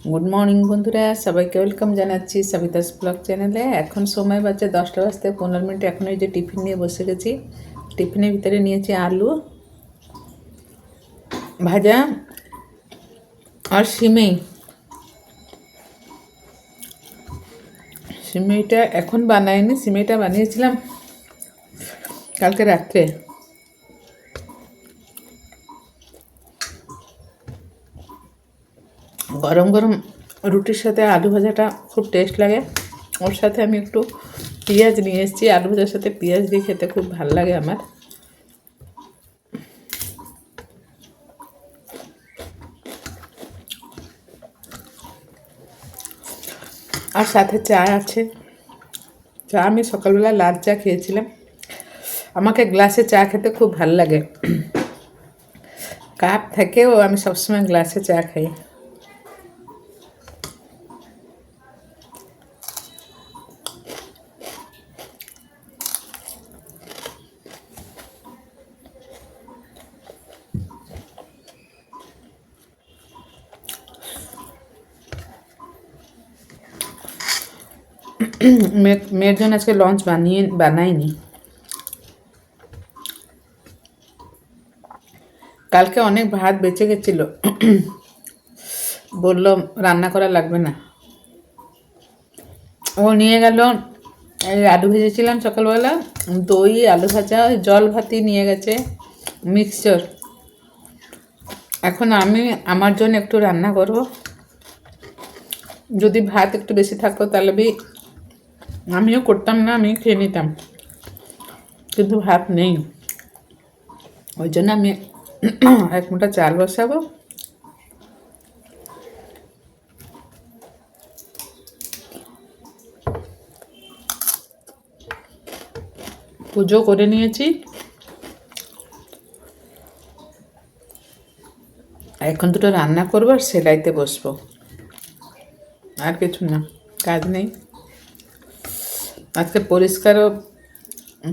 Good morning বন্ধুরা, সবাইকে welcome জানাচ্ছি সবিতাস ব্লগ চ্যানেলে। এখন সময় বাজে 10টা বাজতে 15 মিনিট। এখন ওই যে টিফিন নিয়ে বসে গেছি। টিফিনের ভিতরে নিয়েছি আলু ভাজা আর সিমেই। সিমেইটা এখন বানাইনি, সিমেইটা বানিয়েছিলাম কালকে রাত্রে। গরম গরম রুটির সাথে আলু ভাজাটা খুব টেস্ট লাগে। ওর সাথে আমি একটু পেঁয়াজ নিয়ে এসেছি, আলু ভাজার সাথে পেঁয়াজ দিয়ে খেতে খুব ভালো লাগে আমার। আর সাথে চা আছে। চা আমি সকালবেলা লাল চা খেয়েছিলাম। আমাকে গ্লাসে চা খেতে খুব ভালো লাগে। কাপ থেকেও আমি সবসময় গ্লাসে চা খাই। মেয়ের জন্য আজকে লঞ্চ বানাইনি। কালকে অনেক ভাত বেঁচে গেছিল, বললো রান্না করা লাগবে না। ও নিয়ে গেল এই আলু ভেজেছিলাম সকালবেলা, দই, আলু ভাজা, জল ভাতি নিয়ে গেছে, মিক্সচার। এখন আমি আমার জন্য একটু রান্না করব। যদি ভাত একটু বেশি থাকতো তাহলে আমিও করতাম না, আমি খেয়ে নিতাম, কিন্তু ভাত নেই। ওই জন্য আমি এক মুঠা চাল বসাবো। পুজো করে নিয়েছি, এখন দুটো রান্না করবো আর সেলাইতে বসবো, আর কিছু না, কাজ নেই। আজকে পরিষ্কারও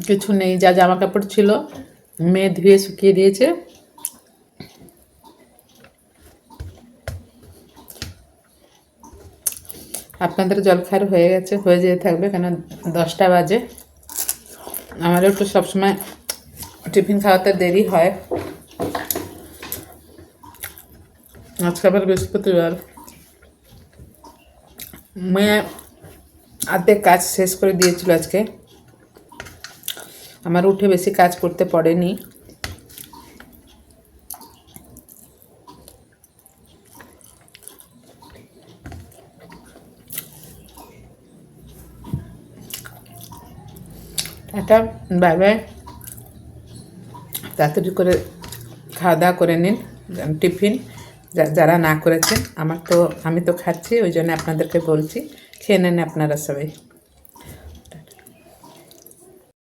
কিছু নেই, যা জামা কাপড় ছিল মেয়ে ধুয়ে শুকিয়ে দিয়েছে। আপনাদের জলখাবার হয়ে গেছে, হয়ে যেতে থাকবে, কেন 10টা বাজে। আমারও একটু সবসময় টিফিন খাওয়াতে দেরি হয়। আজকে আবার বৃহস্পতিবার। মেয়ে আর্ধেক কাজ শেষ করে দিয়েছিল আজকে, আমার উঠে বেশি কাজ করতে পড়েনি। এটা বাই বাই, তাড়াতাড়ি করে খাওয়া দাওয়া করে নিন টিফিন, যারা না করেছেন। আমি তো খাচ্ছি, ওই জন্য আপনাদেরকে বলছি, খেয়ে নেন আপনারা সবাই।